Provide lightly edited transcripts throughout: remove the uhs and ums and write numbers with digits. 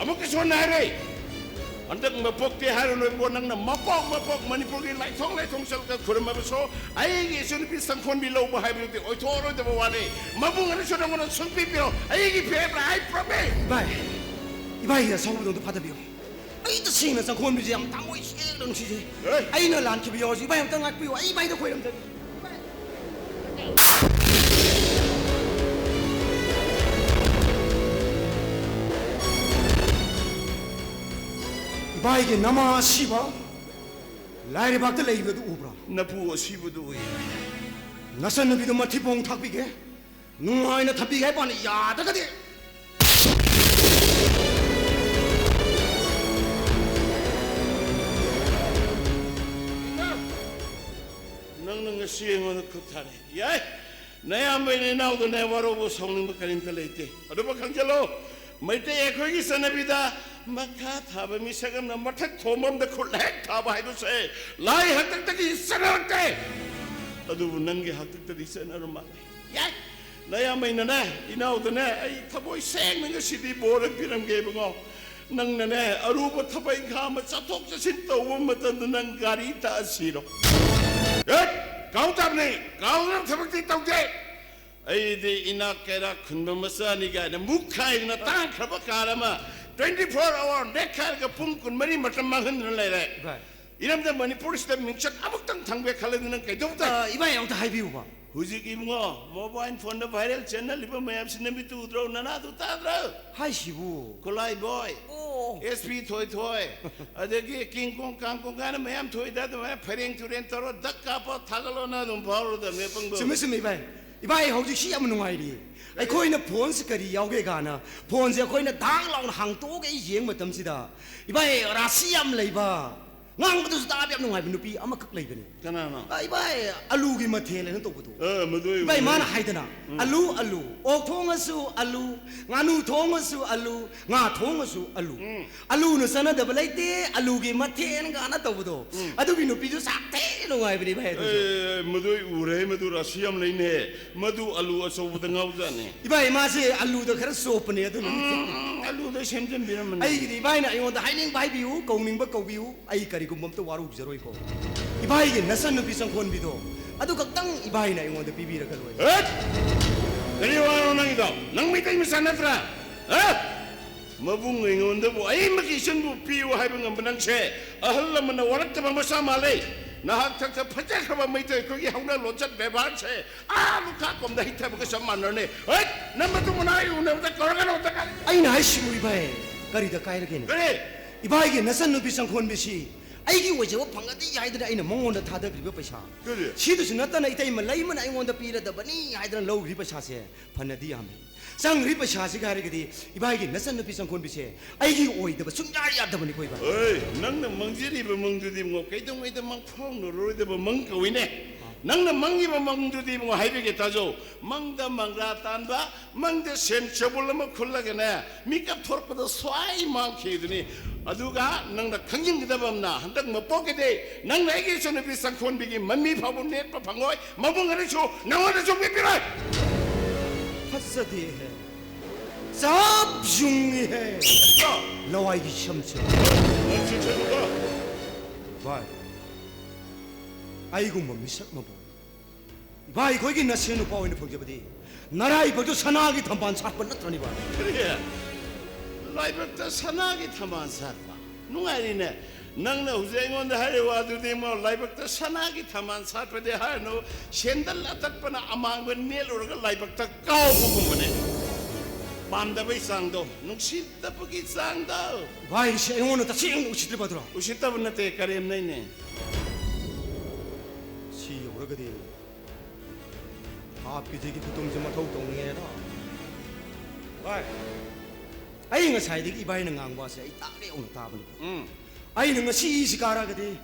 ꯑꯃꯨꯛꯀꯁꯨ ꯍꯥꯏꯔꯦ ꯍꯟꯗꯛ ꯃꯄꯣꯛꯇꯤ ꯍꯥꯏꯔꯨꯅꯣꯏꯕꯣ ꯅꯪꯅ ꯃꯄꯣꯛ ꯃꯅꯤꯄꯨꯔꯒꯤ ꯂꯥꯏꯊꯣꯡ ꯆꯠꯂꯒ ꯈꯨꯔꯨꯝꯃꯕꯁꯨ ꯑꯩꯒꯤ ꯏꯆꯟꯅꯨꯄꯤ ꯁꯪꯈꯣꯟꯕꯤ ꯂꯧꯕ ꯍꯥꯏꯕꯗꯨꯗꯤ ꯑꯣꯏꯊꯣꯛꯑꯔꯣꯏꯗꯕ ꯋꯥꯅꯤ ꯃꯕꯨꯡ ꯑꯗꯨꯁꯨ ꯅꯪꯉꯣꯟꯗ ꯁꯨꯡꯄꯤꯕꯤꯔꯣ ꯑꯩꯒꯤ ꯐꯦꯕ꯭ꯔꯥ ꯑꯥꯏ ꯄ꯭ꯔꯣꯃꯤꯁ 이바이가 성부동도 받아비요. 아이도 생나 성콘비지 양 당고이 세는 시지. 아이는 란키비요. 이바이 땅 악비요. 이바이도 고이름들. 이바이게 남아 시바. 라이리 박들 레이브도 우브라. 나부 시부도 이 나선 비도 마티봉 탁비게. 누아이나 탑비게 해봐니 야다가디. 너는 시행은 그타래. 야, 내 아무리 나오도 내 와로고 성능 bakka림 talete. 어디 bakkan절로 매대에 거기 선비다. 마카 타바미 세금나 마탁 도멈다 콜렉 타바 해도세. 라이 학득득이 있어나올때. 어디 능게 학득득이 있어나로 말해. 야, 내 아무리 나네 이나오도네 이 타보이 생는 것이디 뭐를 비람 게봉어. 능나네 아루버 타바이 가마 자톡 자신 떠오면 어떤 능 가리 다 싫어. Kau tak ni, kau nak seperti tahu je. Aidi ina kera kunba masani ga na mukai na tang khaba karama 24 hour nekar ga pungkun mari matam mahan nalai re. Inam da Manipur state minchak amuk tang thangbe khale nan kai dong ta. 이바이 양도 하이비우 봐. Huji ki mo mobile phone da viral channel liba mayam sinami tu udro nana tu ta dro. 하이시부. Kolai boy. 오. SP toy adagi king kong kang kong kana mayam toy da ma phareng turen toro dakka pa thagalo na dum bawro da me pang bo 스미스 이바이 허지 시야 문ung아이리. 아이 거기는 본스까지 야오게 가나. 본세 거기는 당라운 항도게 이행 못담시다. 이바이 라시암 레이바. ngang 다 비압 농아이 누피 아마 극 레이거니. kana 이바이 알루기 마테레는 또 보도. madoi 이바이 마나 하이드나. 알루. 옥통어수 알루. 나누 통어수 알루. 나 통어수 알루. 알루는 사나 더블레이테 알루기 마테는 가나 또 보도. 아두기 누피도 삭테 농아이 비리 바이. madoi ure madu rasiam leine madu alu aso buda ngaujane 이바이 마세 알루도 그래 소프네 아두는. alu da semjem biram 아이 이바이나 이원다 하이닝 바이비우 공닝바 거비우 아이 까리고멈도 와루 비저로이고. 이바이게 나선 누피상 콘비도. 아두 각당 이바이나 이원다 비비라 갈로이. kani waro nangida nang mi tai misanatra mabung ngonda bo ai maki senbu piu haibang ambanang se ahallamna warakta masa malai nahak thak thak phajak khaba mai tai kogi hauna lochat bebar se luka komda hitha bu ka manne namatu munai una ta koragano ta 아이나 하이시부 이바이 까리다 까이르게네. kare 이바이게 나선 누피상 콘비시. 아이기 왜저 방가디 야이들 아이는 몽원다 타다 그리고 빠샤. kare 시도스 나타나 이따이 말라이만 아이원다 피라다 바니 야이들 로 리바샤세 판나디 하메. 상 리바샤시 가리게디 이바이게 나선 누피상 콘비시. 아이기 오이다 순야야다 바니 코이바. oi nangna mangjiri ba mangdudi mo kaidong ida mang phong no roide ba mang kawine nangna mangi ba mangdudi mo haibege tajo mangda mangra tanba mangda sensible ma khullagena mikap thorpada swai mang khiduni aduga nangna khangjingda bamna handak ma pokede nangna ege sone bi sangkhon bigi mammi phabu net pa phangoi mabung ari chu nangona chu bi pirai 파스디 해. 잡중이 해. 라와이기 샴츠. 바이. 아이고 뭐 미삭 뭐. 바이 거기 나 세누 파오이는 포기버디. 나라이 버도 사나기 탐반 사건 나더니 봐. 그래 라이브다 사나기 타만 살바 누가리네 nangna huzengon da hare wadu de mo laibak ta sanagi thaman satpa de har no shendal atak pana amang ben nel urga laibak ta kau bugum ne pam da bai sang do nungsit ta pagi sang do 바이 시 영원은 다 시영 우치들 받으라. usita bna te karem nai ne 시 오르거디. 앞이 되게 보통 좀 더욱 동해라. 바이. 아이가 사이dik 이바이는 강과세 이 딱에 오늘 답은. 아이는 시시 가라거디.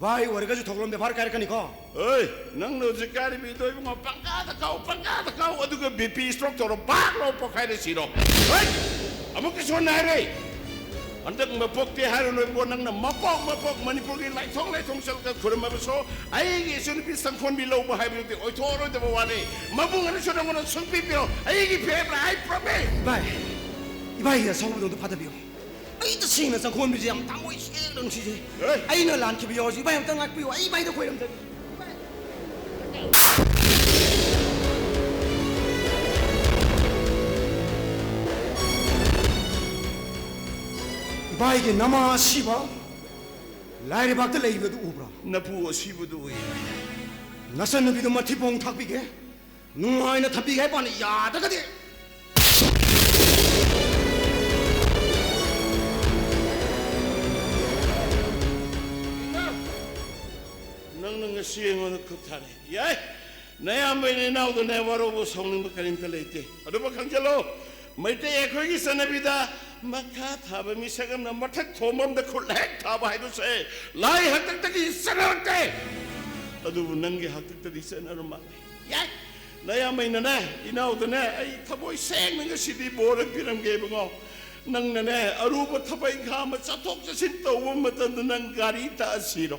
바이 월가지 도그런데 바로 가르카니까. oi nangno jikari bi doi mo pangada kau aduga bp stroke to bak lo pokai de siro oi amuk ki son nai andak mapokti harunoibo nangna mapok manipurgi laithong salka khurmabaso aigi sunpi sangkhon bi lo ba haibudi oithoroidaba wani mabung ani sonangona sungpipiro aigi febra I promise 이바이. 이바이가 성부동도 받아비요. ꯑꯩꯗ ꯁꯦꯡꯅ ꯆꯪꯈꯣꯟꯕꯤꯁꯦ ꯌꯥꯝ ꯊꯃꯣꯏ ꯁꯦꯡꯅ ꯅꯨꯡꯁꯤꯖꯩ ꯍꯣꯏ. ꯑꯩꯅ ꯂꯥꯟꯈꯤꯕ ꯌꯥꯎꯔꯁꯨ ꯏꯕꯥꯏ ꯑꯝꯇ ꯉꯥꯛꯄꯤꯌꯨ ꯑꯩ ꯏꯕꯥꯏꯗ ꯈꯣꯏꯔꯝꯖꯒꯦ 이바에게 남아 시바 라이리박들 레이브도 우브라 Napu asibudu uy. 나선 너비도 마티봉 탁비게 누아이나 탑비게 해봐니 야다가디 Nang siyengon kuthare. Yay! Nayambay ninawdo na warobo songning bakalim talete. Ado ba kangjalo? Maite ekhogi sanabida makha thaba misagam na mathak thomam da khulek thaba haidu se. Lai hatak taki sanarte. Ado nangi hatak taki sanarma. Yay! Nayambay na inawdo na ay thaboy seng nga sidi borak piram gebongo. Nang na aruba thabay khama chatok chasin tawam matan nang gari ta asiro.